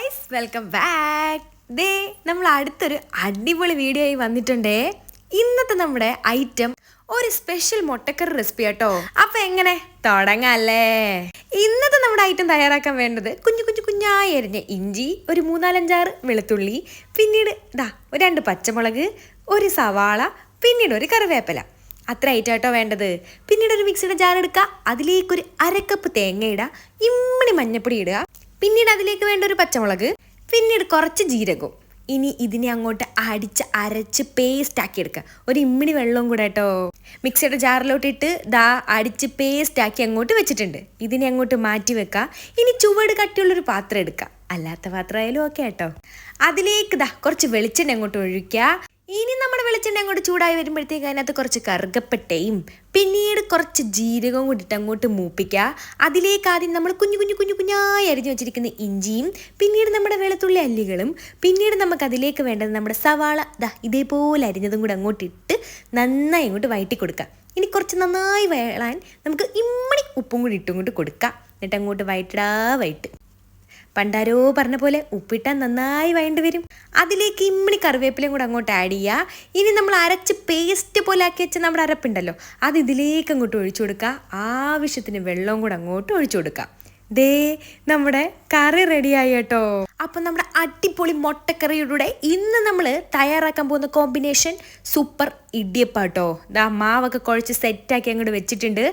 Guys, welcome back. ദേ നമ്മൾ അടുത്തൊരു അടിപൊളി വീഡിയോ ആയി വന്നിട്ടുണ്ടേ. ഇന്നത്തെ നമ്മുടെ ഐറ്റം ഒരു സ്പെഷ്യൽ മുട്ടക്കറി റെസിപ്പി കേട്ടോ. അപ്പൊ എങ്ങനെ തുടങ്ങല്ലേ? ഇന്നത്തെ നമ്മുടെ ഐറ്റം തയ്യാറാക്കാൻ വേണ്ടത് കുഞ്ഞായി അരിഞ്ഞ ഇഞ്ചി, ഒരു 3-4-5 വെളുത്തുള്ളി, പിന്നീട് ഒരു 2 പച്ചമുളക്, ഒരു സവാള, പിന്നീട് ഒരു കറിവേപ്പില. അത്ര ഐറ്റം കേട്ടോ വേണ്ടത്. പിന്നീട് ഒരു മിക്സിയുടെ ജാർ എടുക്കുക, അതിലേക്കൊരു 1/2 കപ്പ് തേങ്ങ ഇടുക, ഇമ്മണി മഞ്ഞപ്പൊടി ഇടുക, പിന്നീട് അതിലേക്ക് വേണ്ട ഒരു പച്ചമുളക്, പിന്നീട് കുറച്ച് ജീരകവും. ഇനി ഇതിനെ അങ്ങോട്ട് അരച്ച് പേസ്റ്റ് ആക്കി എടുക്കുക. ഒരു ഇമ്മിണി വെള്ളവും കൂടെ കേട്ടോ. മിക്സിയുടെ ജാറിലോട്ടിട്ട് അടിച്ച് പേസ്റ്റ് ആക്കി അങ്ങോട്ട് വെച്ചിട്ടുണ്ട്. ഇതിനെ അങ്ങോട്ട് മാറ്റി വെക്കുക. ഇനി ചുവട് കട്ടിയുള്ളൊരു പാത്രം എടുക്കുക, അല്ലാത്ത പാത്രമായാലും ഓക്കെ കേട്ടോ. അതിലേക്ക് കുറച്ച് വെളിച്ചെണ്ണ അങ്ങോട്ട് ഒഴിക്കുക. ഇനി നമ്മുടെ വെളിച്ചെണ്ണ അങ്ങോട്ട് ചൂടായി വരുമ്പോഴത്തേക്ക് അതിനകത്ത് കുറച്ച് കറുകപ്പട്ടയും പിന്നീട് കുറച്ച് ജീരകവും കൂടിയിട്ട് അങ്ങോട്ട് മൂപ്പിക്കുക. അതിലേക്ക് ആദ്യം നമ്മൾ കുഞ്ഞായി അരിഞ്ഞു വെച്ചിരിക്കുന്ന ഇഞ്ചിയും, പിന്നീട് നമ്മുടെ വെളുത്തുള്ളി അല്ലികളും, പിന്നീട് നമുക്ക് അതിലേക്ക് വേണ്ടത് നമ്മുടെ സവാള ഇതേപോലെ അരിഞ്ഞതും കൂടെ അങ്ങോട്ട് ഇട്ട് നന്നായി അങ്ങോട്ട് വഴറ്റി കൊടുക്കുക. ഇനി കുറച്ച് നന്നായി വേളാൻ നമുക്ക് ഇമ്മണി ഉപ്പും കൂടി ഇട്ടും കൊടുക്കുക. എന്നിട്ട് അങ്ങോട്ട് വഴറ്റ് പണ്ടാരോ പറഞ്ഞ പോലെ ഉപ്പിട്ടാൽ നന്നായി വഴണ്ട് വരും. അതിലേക്ക് ഇമ്മണി കറിവേപ്പിലയും കൂടെ അങ്ങോട്ട് ആഡ് ചെയ്യുക. ഇനി നമ്മൾ അരച്ച് പേസ്റ്റ് പോലെ ആക്കി വെച്ച നമ്മുടെ അരപ്പുണ്ടല്ലോ, അത് ഇതിലേക്ക് അങ്ങോട്ട് ഒഴിച്ചു കൊടുക്കുക. ആവശ്യത്തിന് വെള്ളവും കൂടെ അങ്ങോട്ട് ഒഴിച്ചു കൊടുക്കുക. ദേ നമ്മുടെ കറി റെഡിയായി കേട്ടോ. അപ്പം നമ്മുടെ അടിപൊളി മുട്ടക്കറിയുടെ ഇന്ന് നമ്മൾ തയ്യാറാക്കാൻ പോകുന്ന കോമ്പിനേഷൻ സൂപ്പർ ഇടിയപ്പാട്ടോ. മാവൊക്കെ കുഴച്ച് സെറ്റാക്കി അങ്ങോട്ട് വെച്ചിട്ടുണ്ട്.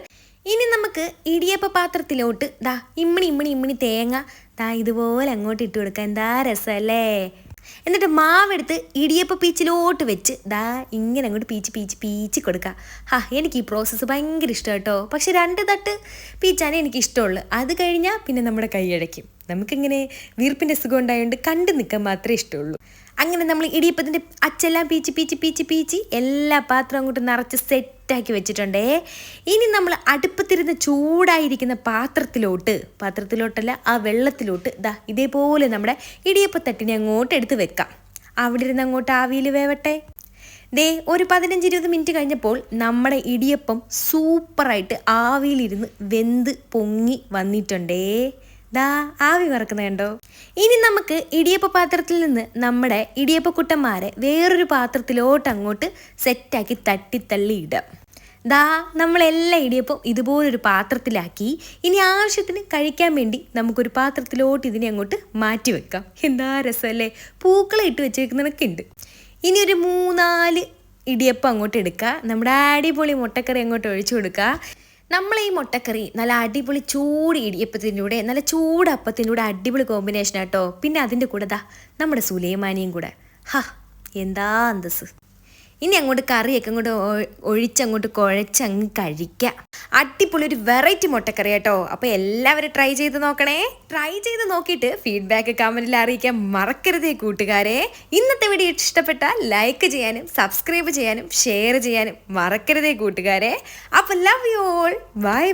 ഇനി നമുക്ക് ഇടിയപ്പ പാത്രത്തിലോട്ട് ഇമ്മണി തേങ്ങ ഇതുപോലെ അങ്ങോട്ട് ഇട്ട് കൊടുക്കാം. എന്താ രസമല്ലേ? എന്നിട്ട് മാവെടുത്ത് ഇടിയപ്പ പീച്ചിലോട്ട് വെച്ച് ഇങ്ങനെ അങ്ങോട്ട് പീച്ച് കൊടുക്കുക. എനിക്ക് ഈ പ്രോസസ്സ് ഭയങ്കര ഇഷ്ടം കേട്ടോ. പക്ഷെ 2 തട്ട് പീച്ചാനേ എനിക്ക് ഇഷ്ടമുള്ളൂ. അത് കഴിഞ്ഞാൽ പിന്നെ നമ്മുടെ കൈയടയ്ക്കും. നമുക്കിങ്ങനെ വീർപ്പിൻ്റെ സുഖം ഉണ്ടായതുകൊണ്ട് കണ്ടു നിൽക്കാൻ മാത്രമേ ഇഷ്ടമുള്ളൂ. അങ്ങനെ നമ്മൾ ഇടിയപ്പത്തിൻ്റെ അച്ചെല്ലാം പീച്ച് എല്ലാ പാത്രവും അങ്ങോട്ട് നിറച്ച് സെറ്റാക്കി വെച്ചിട്ടുണ്ടേ. ഇനി നമ്മൾ അടുപ്പത്തിരുന്ന് ചൂടായിരിക്കുന്ന പാത്രത്തിലോട്ടല്ല ആ വെള്ളത്തിലോട്ട് ഇതേപോലെ നമ്മുടെ ഇടിയപ്പത്തട്ടിനെ അങ്ങോട്ട് എടുത്ത് വെക്കാം. അവിടെ ഇരുന്ന് അങ്ങോട്ട് ആവിയിൽ വേവട്ടെ. ഒരു 15-20 മിനിറ്റ് കഴിഞ്ഞപ്പോൾ നമ്മുടെ ഇടിയപ്പം സൂപ്പറായിട്ട് ആവിയിലിരുന്ന് വെന്ത് പൊങ്ങി വന്നിട്ടുണ്ടേ. ആവി വറക്കുന്നത് കണ്ടോ? ഇനി നമുക്ക് ഇടിയപ്പ പാത്രത്തിൽ നിന്ന് നമ്മുടെ ഇടിയപ്പക്കുട്ടന്മാരെ വേറൊരു പാത്രത്തിലോട്ട് അങ്ങോട്ട് സെറ്റാക്കി തട്ടിത്തള്ളി ഇടാം. നമ്മളെല്ലാ ഇടിയപ്പം ഇതുപോലൊരു പാത്രത്തിലാക്കി ഇനി ആവശ്യത്തിന് കഴിക്കാൻ വേണ്ടി നമുക്കൊരു പാത്രത്തിലോട്ട് ഇതിനെ അങ്ങോട്ട് മാറ്റി വെക്കാം. എന്താ രസമല്ലേ? പൂക്കളെ ഇട്ട് വെച്ചേക്കുന്നതൊക്കെ ഉണ്ട്. ഇനി ഒരു 3-4 ഇടിയപ്പം അങ്ങോട്ട് എടുക്കുക. നമ്മുടെ അടിപൊളി മുട്ടക്കറി അങ്ങോട്ട് ഒഴിച്ചു കൊടുക്കുക. നമ്മൾ ഈ മുട്ടക്കറി നല്ല അടിപൊളി ചൂട് ഇടിയപ്പത്തിൻ്റെ കൂടെ, നല്ല ചൂടപ്പത്തിൻ്റെ കൂടെ അടിപൊളി കോമ്പിനേഷൻ ആട്ടോ. പിന്നെ അതിൻ്റെ കൂടെ നമ്മുടെ സുലൈമാനിയും കൂടെ. എന്താ അന്തസ്! ഇനി അങ്ങോട്ട് കറിയൊക്കെ അങ്ങോട്ട് ഒഴിച്ചങ്ങോട്ട് കുഴച്ചങ്ങ് കഴിക്കാം. അടിപൊളി ഒരു വെറൈറ്റി മുട്ടക്കറി കേട്ടോ. അപ്പോൾ എല്ലാവരും ട്രൈ ചെയ്ത് നോക്കണേ. ട്രൈ ചെയ്ത് നോക്കിയിട്ട് ഫീഡ്ബാക്ക് കമൻറ്റിൽ അറിയിക്കാൻ മറക്കരുതേ കൂട്ടുകാരെ. ഇന്നത്തെ വീഡിയോ ഇഷ്ടപ്പെട്ടാൽ ലൈക്ക് ചെയ്യാനും സബ്സ്ക്രൈബ് ചെയ്യാനും ഷെയർ ചെയ്യാനും മറക്കരുതേ കൂട്ടുകാരെ. അപ്പോൾ ലവ് യു ഓൾ. ബൈ.